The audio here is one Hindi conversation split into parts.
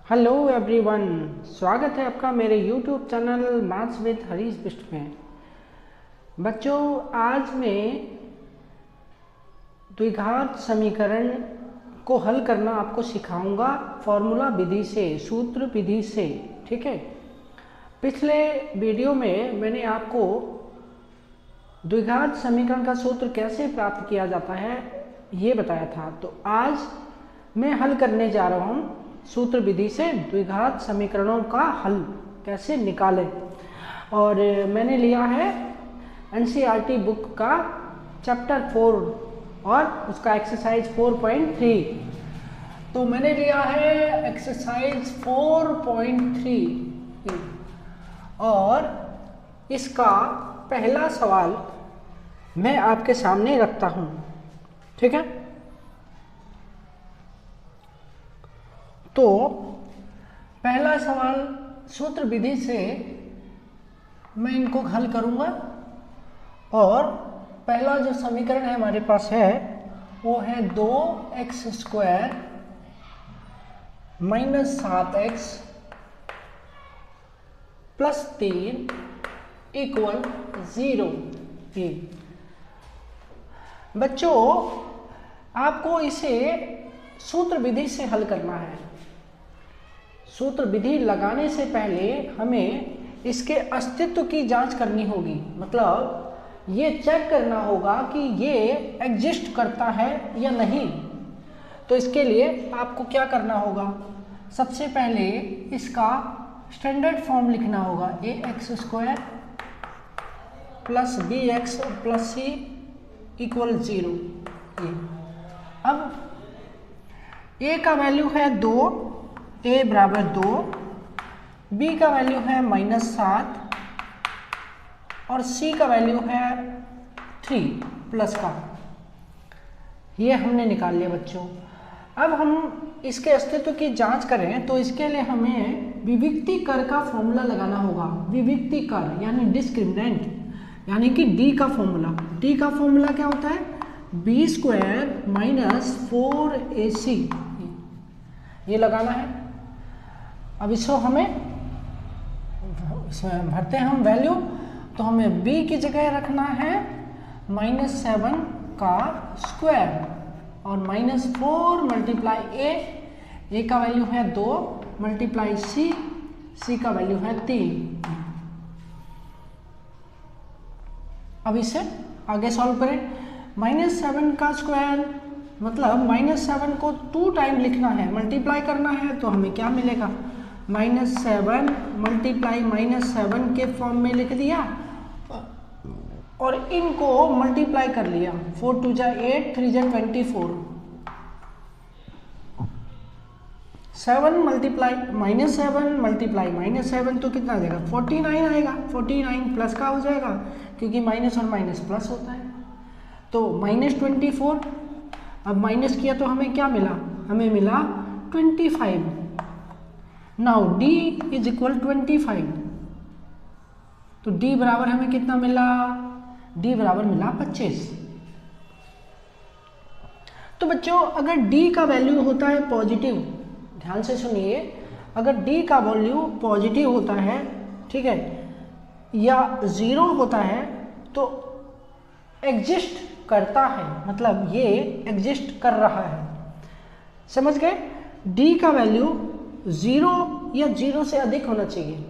हेलो एवरीवन, स्वागत है आपका मेरे YouTube channel maths with Harish Bisht में। बच्चों, आज मैं द्विघात समीकरण को हल करना आपको सिखाऊंगा फॉर्मूला विधि से, सूत्र विधि से। ठीक है, पिछले वीडियो में मैंने आपको द्विघात समीकरण का सूत्र कैसे प्राप्त किया जाता है ये बताया था। तो आज मैं हल करने जा रहा हूँ सूत्र विधि से द्विघात समीकरणों का हल कैसे निकालें। और मैंने लिया है एनसीईआरटी बुक का चैप्टर 4 और उसका एक्सरसाइज 4.3। तो मैंने लिया है एक्सरसाइज 4.3 और इसका पहला सवाल मैं आपके सामने रखता हूँ। ठीक है, तो पहला सवाल सूत्र विधि से मैं इनको हल करूंगा और पहला जो समीकरण है हमारे पास है वो है 2x² - 7x + 3 = 0। बच्चों, आपको इसे सूत्र विधि से हल करना है। सूत्र विधि लगाने से पहले हमें इसके अस्तित्व की जांच करनी होगी, मतलब ये चेक करना होगा कि ये एग्जिस्ट करता है या नहीं। तो इसके लिए आपको क्या करना होगा, सबसे पहले इसका स्टैंडर्ड फॉर्म लिखना होगा ax² + bx + c = 0। अब a का वैल्यू है 2, a बराबर 2, b का वैल्यू है -7 और c का वैल्यू है 3 प्लस का। ये हमने निकाल लिया बच्चों। अब हम इसके अस्तित्व की जांच करें तो इसके लिए हमें विविक्ति कर का फॉर्मूला लगाना होगा। विविक्ति कर यानी डिस्क्रिमिनेंट, यानी कि d का फॉर्मूला। d का फॉर्मूला क्या होता है, b² - 4ac, ये लगाना है। अब इसको हमें इसमें भरते हैं हम वैल्यू, तो हमें b की जगह रखना है -7 का स्क्वायर और -4 × a का वैल्यू है 2 × c का वैल्यू है 3। अब इसे आगे सॉल्व करें। -7 का स्क्वायर मतलब -7 को 2 टाइम लिखना है, मल्टीप्लाई करना है, तो हमें क्या मिलेगा, -7 × -7 के फॉर्म में लिख दिया और इनको मल्टीप्लाई कर लिया। 4 × 2 = 8, 3 × 24, 7 × -7 तो कितना आ जाएगा, 49 आएगा। 49 प्लस का हो जाएगा क्योंकि माइनस और माइनस प्लस होता है। तो -24, अब माइनस किया तो हमें क्या मिला, हमें मिला 25। नाउ d = 25, तो d बराबर हमें कितना मिला, d बराबर मिला 25। तो बच्चों, अगर d का वैल्यू होता है पॉजिटिव, ध्यान से सुनिए, अगर d का वैल्यू पॉजिटिव होता है, ठीक है, या 0 होता है तो एग्जिस्ट करता है, मतलब ये एग्जिस्ट कर रहा है। समझ गए, d का वैल्यू 0 या 0 से अधिक होना चाहिए।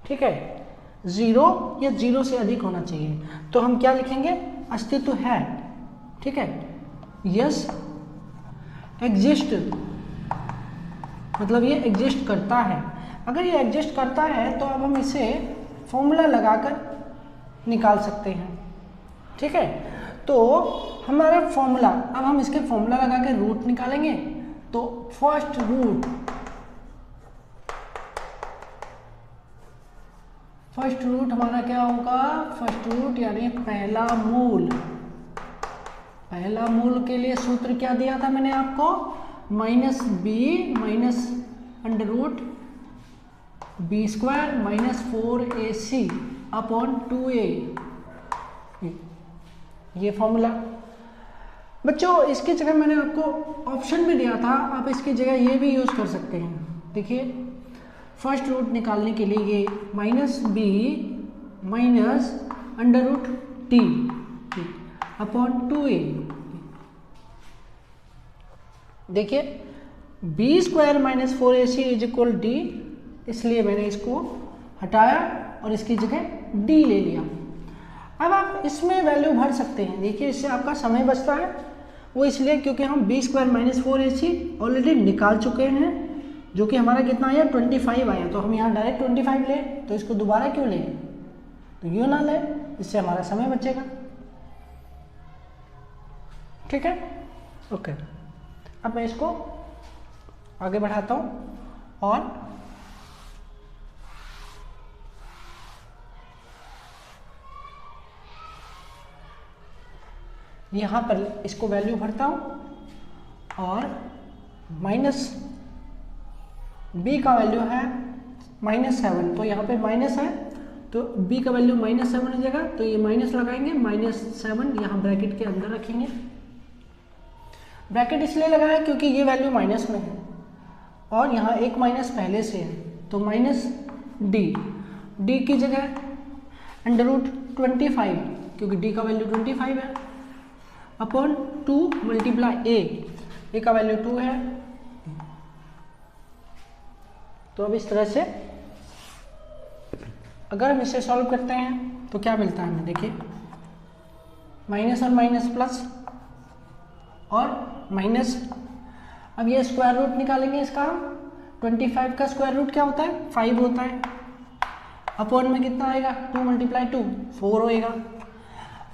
ठीक है, 0 या 0 से अधिक होना चाहिए। तो हम क्या लिखेंगे, अस्तित्व है। ठीक है, यस एग्जिस्ट, मतलब ये एग्जिस्ट करता है। अगर ये एग्जिस्ट करता है तो अब हम इसे फॉर्मूला लगाकर निकाल सकते हैं। ठीक है, तो हमारा फॉर्मूला, अब हम इसके फॉर्मूला लगा के रूट निकालेंगे। तो फर्स्ट रूट हमारा क्या होगा, फर्स्ट रूट यानी पहला मूल। पहला मूल के लिए सूत्र क्या दिया था मैंने आपको, -b -√b² - 4ac / 2a, ये फॉर्मूला। बच्चों इसकी जगह मैंने आपको ऑप्शन भी दिया था, आप इसकी जगह ये भी यूज़ कर सकते हैं। देखिए फर्स्ट रूट निकालने के लिए ये minus b minus under root t upon 2a। देखिए b square minus 4ac is equal d, इसलिए मैंने इसको हटाया और इसकी जगह d ले लिया। अब आप इसमें वैल्यू भर सकते हैं। देखिए इससे आपका समय बचता है, वो इसलिए क्योंकि हम B square minus 4ac already निकाल चुके हैं, जो कि हमारा कितना आया 25 आया, तो हम यहाँ डायरेक्ट 25 लें, तो इसको दोबारा क्यों लें, तो यूँ ना लें, इससे हमारा समय बचेगा। ठीक है, ओके। अब मैं इसको आगे बढ़ाता हूँ और यहाँ पर इसको वैल्यू भरता हूँ और माइनस b का वैल्यू है -7, तो यहाँ पे माइनस है तो b का वैल्यू -7 हो जाएगा, तो ये माइनस लगाएंगे, -7 यहाँ ब्रैकेट के अंदर रखेंगे। ब्रैकेट इसलिए लगाया क्योंकि ये वैल्यू माइनस में है और यहाँ एक माइनस पहले से है, तो माइनस d की जगह अंडर रूट 25, क्योंकि d का वैल्यू 25 है, अपॉन 2 मल्टीप्लाई a का वैल्यू 2 है। तो अब इस तरह से अगर हम इसे सॉल्व करते हैं तो क्या मिलता है हमें, देखिए माइनस और माइनस प्लस और माइनस। अब ये स्क्वायर रूट निकालेंगे इसका, 25 का स्क्वायर रूट क्या होता है 5 होता है, अपॉन में कितना आएगा 2 मल्टीप्लाई 2 4 होएगा।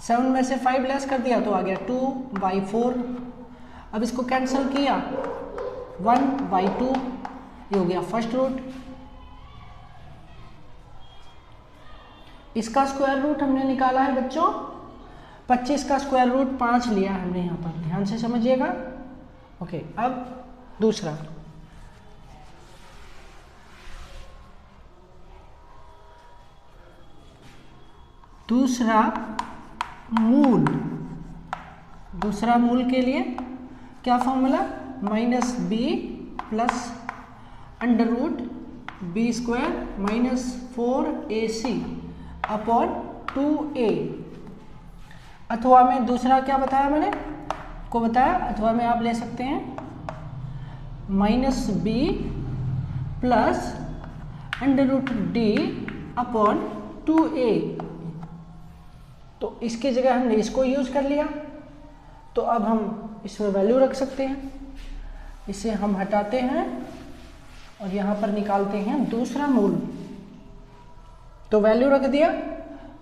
7 में से 5 लेस कर दिया तो आ गया 2/4। अब इसको कैंसिल किया 1/2, ये हो गया फर्स्ट रूट। इसका स्क्वायर रूट हमने निकाला है बच्चों 25 का स्क्वायर रूट 5 लिया है हमने यहाँ पर, ध्यान से समझिएगा। ओके, अब दूसरा मूल के लिए क्या formula, -b plus under root b square minus 4ac upon 2a। अथवा में दूसरा क्या बताया मैंने को बताया, अथवा में आप ले सकते हैं -b plus under root d upon 2a। तो इसकी जगह हमने इसको यूज़ कर लिया, तो अब हम इसमें वैल्यू रख सकते हैं। इसे हम हटाते हैं और यहाँ पर निकालते हैं दूसरा मूल, तो वैल्यू रख दिया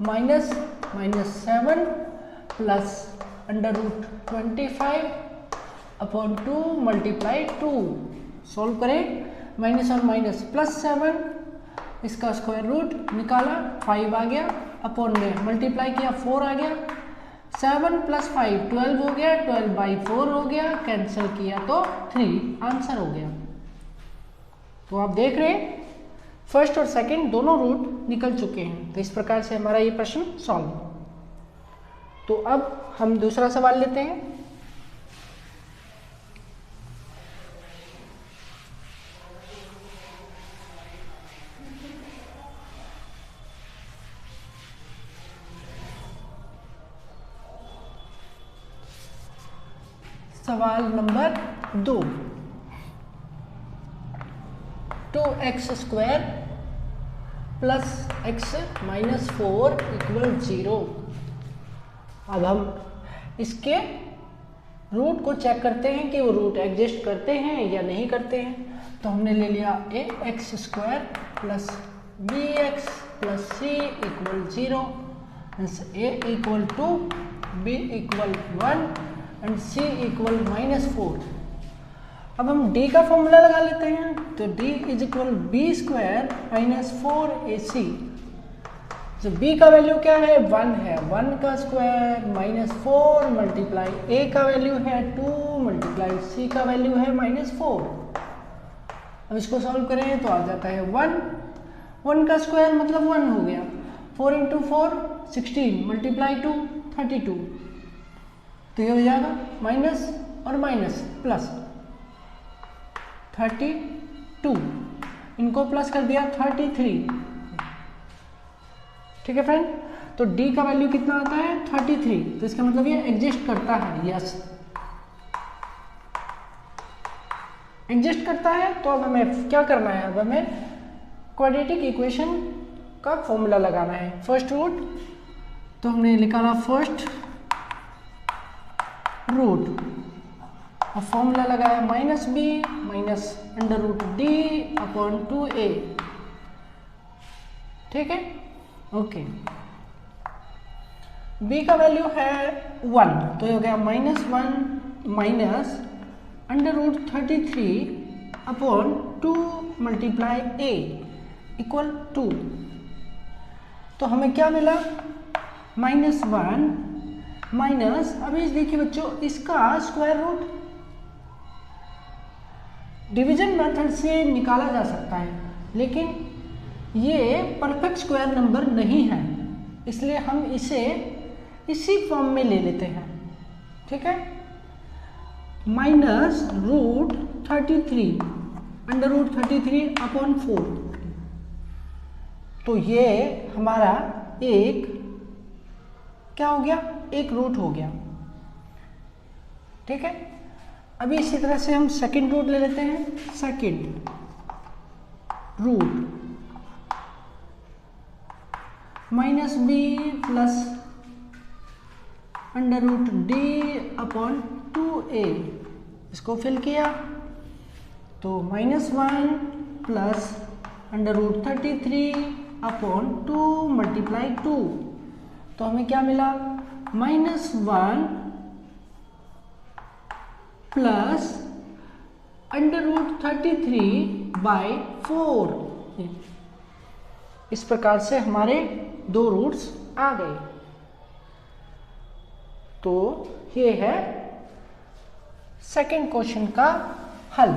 -7 plus under root 25 upon 2 multiply 2। Solve करें, माइनस और माइनस +7, इसका स्क्वायर रूट निकाला 5 आ गया, अपॉन में मल्टीप्लाई किया 4 आ गया, 7 + 5 12 हो गया, 12/4 हो गया, कैंसिल किया तो 3 आंसर हो गया। तो आप देख रहे हैं फर्स्ट और सेकंड दोनों रूट निकल चुके हैं। तो इस प्रकार से हमारा ये प्रश्न सॉल्व। तो अब हम दूसरा सवाल लेते हैं। सवाल number 2, 2x² plus x minus 4 = 0। अब हम इसके रूट को चेक करते हैं कि वो रूट एग्जिस्ट करते हैं या नहीं करते हैं। तो हमने ले लिया ax² plus bx plus c = 0, a = 2, b = 1 and c = -4। अब हम d का फॉर्मूला लगा लेते हैं, तो d = b² माइनस 4ac। तो b का वैल्यू क्या है 1 है, 1 का स्क्वायर माइनस 4 मल्टीप्लाई a का वैल्यू है 2 मल्टीप्लाई c का वैल्यू है -4। अब इसको सॉल्व करें तो आ जाता है 1 का स्क्वायर मतलब 1 हो गया, 4 × 4 16 मल्टीप्लाई 2 32, तो ये हो जाएगा माइनस और माइनस प्लस 32, इनको प्लस कर दिया 33। ठीक है फ्रेंड, तो d का वैल्यू कितना आता है 33, तो इसका मतलब ये एग्जिस्ट करता है। यस, एग्जिस्ट करता है। तो अब हमें क्या करना है, अब हमें क्वाड्रेटिक इक्वेशन का फॉर्मूला लगाना है। फर्स्ट रूट, तो हमने निकाला फर्स्ट रूट और फॉर्मूला लगाया minus b minus under root d upon 2a। ठीक है, ओके। b का वैल्यू है 1, तो ये हो गया -1 minus under root 33 upon 2 multiply a equal 2। तो हमें क्या मिला -1 माइनस, अभी देखिए बच्चों इसका स्क्वायर रूट डिवीजन मेथड से निकाला जा सकता है, लेकिन ये परफेक्ट स्क्वायर नंबर नहीं है, इसलिए हम इसे इसी फॉर्म में ले लेते हैं। ठीक है, minus root 33 under root 33 upon 4। तो ये हमारा एक क्या हो गया, एक रूट हो गया। ठीक है, अभी इसी तरह से हम सेकंड रूट ले लेते हैं। Second root minus b plus under root d upon 2a, इसको फिल किया तो -1 plus under root 33 upon 2 multiply 2, तो हमें क्या मिला -1 प्लस अंडर रूट 33/4। इस प्रकार से हमारे दो रूट्स आ गए। तो ये है सेकंड क्वेश्चन का हल।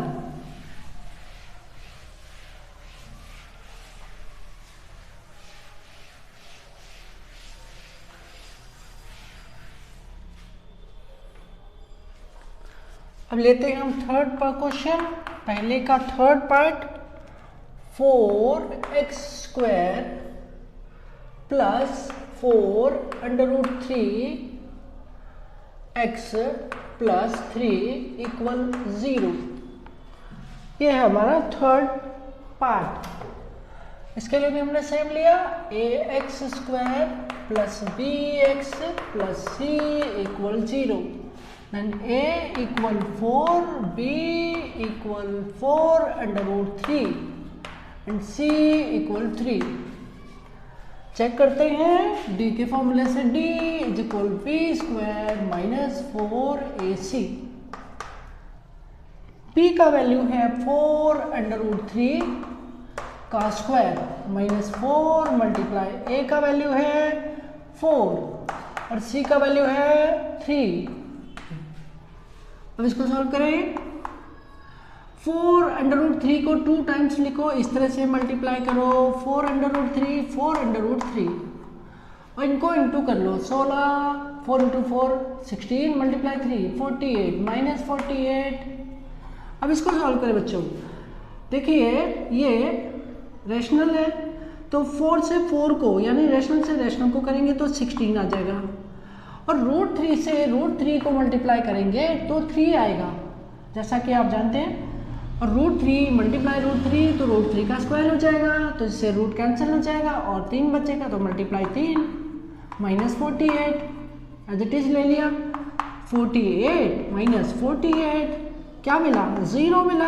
अब लेते हैं हम थर्ड पर क्वेश्चन। पहले का third part 4x² plus 4 under root 3x plus 3 equal 0, ये है हमारा थर्ड पार्ट। इसके लिए भी हमने सेम लिया ax² plus bx plus c equal 0, then a equal 4, b equal 4 under root 3 and c equal 3। Check करते हैं d के फॉर्मूले से, d is equal b² minus 4ac। b का वैल्यू है 4 अंडर रूट 3 का स्क्वायर माइनस 4 मल्टीप्लाई a का वैल्यू है 4 और c का वैल्यू है 3। अब इसको सॉल्व करें। 4 अंडर रूट 3 को 2 टाइम्स लिखो, इस तरह से मल्टीप्लाई करो 4 अंडर रूट 3 4 अंडर रूट 3 और इनको इंटू कर लो 16 4 इंटू 4 16 मल्टीप्लाई 3 48 माइनस 48। अब इसको सॉल्व करें बच्चों। देखिए ये रेशनल है, तो 4 से 4 को यानी रेशनल से रेशनल को करेंगे तो 16 आ जाएगा, और रूट 3 से रूट 3 को मल्टीप्लाई करेंगे तो 3 आएगा, जैसा कि आप जानते हैं। और रूट 3 मल्टीप्लाई रूट 3 तो रूट 3 का स्क्वायर हो जाएगा, तो इससे रूट कैंसिल हो जाएगा और 3 बचेगा, तो multiply 3 minus 48 as it is ले लिया। 48 माइनस 48 क्या मिला, 0 मिला।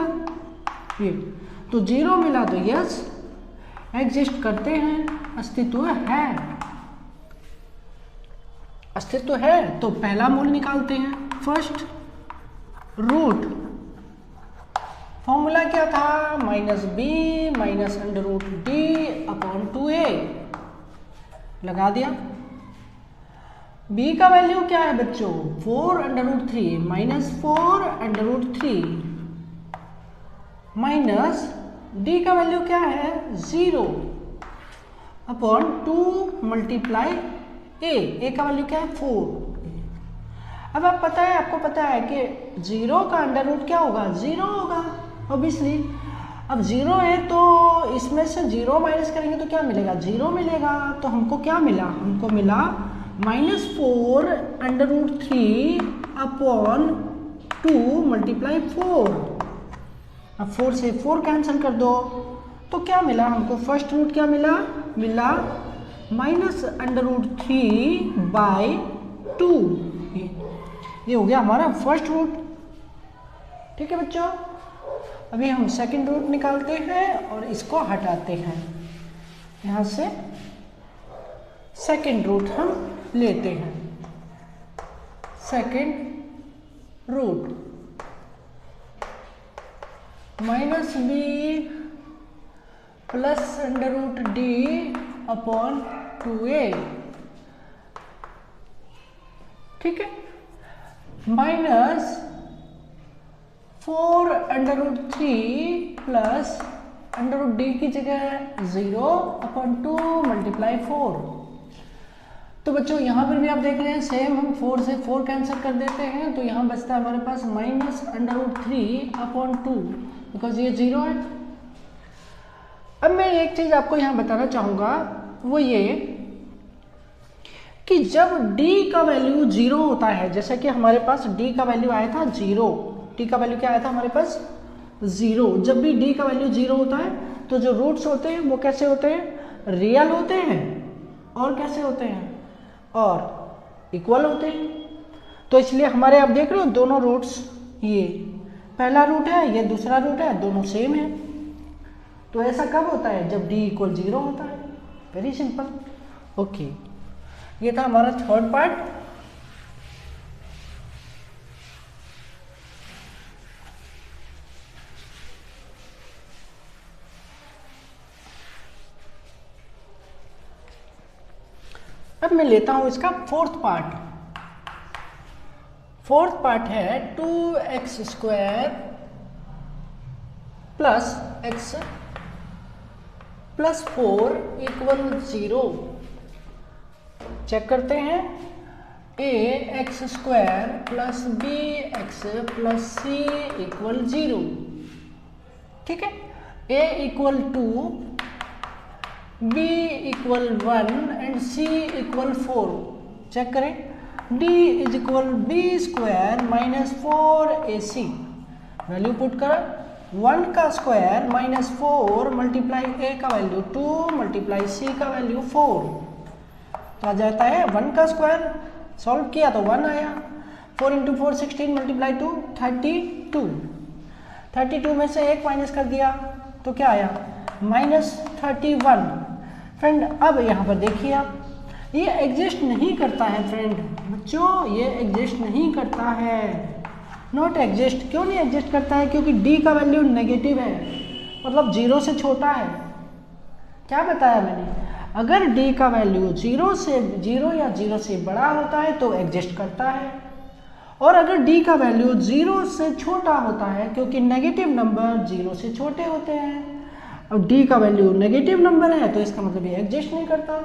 ये तो 0 मिला, तो यस एग्जिस्ट करते हैं, अस्तित्व है। अस्तित्व है तो पहला मूल निकालते हैं। फर्स्ट रूट फॉर्मूला क्या था, minus b minus under root d upon 2a लगा दिया। b का वैल्यू क्या है बच्चों, 4 under root 3 minus 4 under root 3 minus d का वैल्यू क्या है 0 अपॉन 2 मल्टीप्लाई a का वैल्यू क्या है 4। अब आप पता है, आपको पता है कि 0 का अंडर रूट क्या होगा, 0 होगा ऑब्वियसली। अब 0 है तो इसमें से 0 माइनस करेंगे तो क्या मिलेगा, 0 मिलेगा। तो हमको क्या मिला, हमको मिला -4 अंडर रूट 3 अपॉन 2 मल्टीप्लाई 4। अब 4 से 4 कैंसिल कर दो तो क्या मिला हमको, फर्स्ट रूट क्या मिला, मिला -√3/2। ये हो गया हमारा फर्स्ट रूट। ठीक है बच्चों, अभी हम सेकंड रूट निकालते हैं और इसको हटाते हैं। यहाँ से सेकंड रूट हम लेते हैं। Second root -b plus √d upon 2a। ठीक है, -4 √3 प्लस √d की जगह 0 अपॉन 2 मल्टीप्लाई 4। तो बच्चों यहाँ पर भी आप देख रहे हैं सेम, हम 4 से 4 कैंसिल कर देते हैं तो यहाँ बचता है हमारे पास -√3 अपॉन 2, बिकॉज ये 0 है। अब मैं एक चीज आपको यहाँ बताना चाहूंगा, वो ये कि जब d का वैल्यू 0 होता है, जैसे कि हमारे पास d का वैल्यू आया था 0, d का वैल्यू क्या आया था हमारे पास 0। जब भी d का वैल्यू 0 होता है तो जो रूट्स होते हैं वो कैसे होते हैं, रियल होते हैं और कैसे होते हैं, और इक्वल होते हैं। तो इसलिए हमारे आप देख रहे हो दोनों रूट्स, ये पहला रूट है, ये दूसरा रूट है, दोनों सेम है। तो ऐसा कब होता है, जब d = 0 होता है। Very simple. ओके, ये था हमारा थर्ड पार्ट। अब मैं लेता हूं इसका फोर्थ पार्ट। फोर्थ पार्ट है 2x² plus x plus 4 = 0। Check करते हैं, ax² plus bx plus c = 0। ठीक है, a = 2, b = 1 and c = 4। Check करें, d = b² - 4ac। Value put कर, 1 का स्क्वायर -4 मल्टीप्लाई a का वैल्यू 2 मल्टीप्लाई c का वैल्यू 4, तो आ जाता है 1 का स्क्वायर। सॉल्व किया तो 1 आया। 4 × 4 16 मल्टीप्लाई 2 32। 32 में से 1 माइनस कर दिया तो क्या आया, -31। फ्रेंड अब यहाँ पर देखिए आप, ये एग्जिस्ट नहीं करता है फ्रेंड, बच्चों ये एग्जिस्ट नहीं करता है, नॉट एग्जिस्ट। क्यों नहीं एग्जिस्ट करता है, क्योंकि d का वैल्यू नेगेटिव है, मतलब 0 से छोटा है। क्या बताया मैंने, अगर d का वैल्यू 0 या 0 से बड़ा होता है तो एग्जिस्ट करता है, और अगर d का वैल्यू 0 से छोटा होता है, क्योंकि नेगेटिव नंबर 0 से छोटे होते हैं, अब d का वैल्यू नेगेटिव नंबर है तो इसका मतलब ये एग्जिस्ट नहीं करता।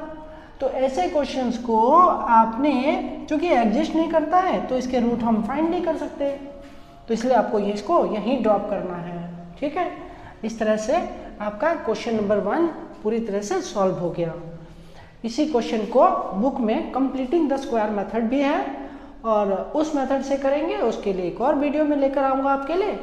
तो ऐसे क्वेश्चंस को आपने, चूंकि एग्जिस्ट नहीं करता है तो इसके रूट हम फाइंड नहीं कर सकते, तो इसलिए आपको इसको यहीं ड्रॉप करना है। ठीक है, इस तरह से आपका क्वेश्चन नंबर 1 पूरी तरह से सॉल्व हो गया। इसी क्वेश्चन को बुक में कंप्लीटिंग द स्क्वायर मेथड भी है, और उस मेथड से करेंगे, उसके लिए एक और वीडियो में लेकर आऊँगा आपके लिए।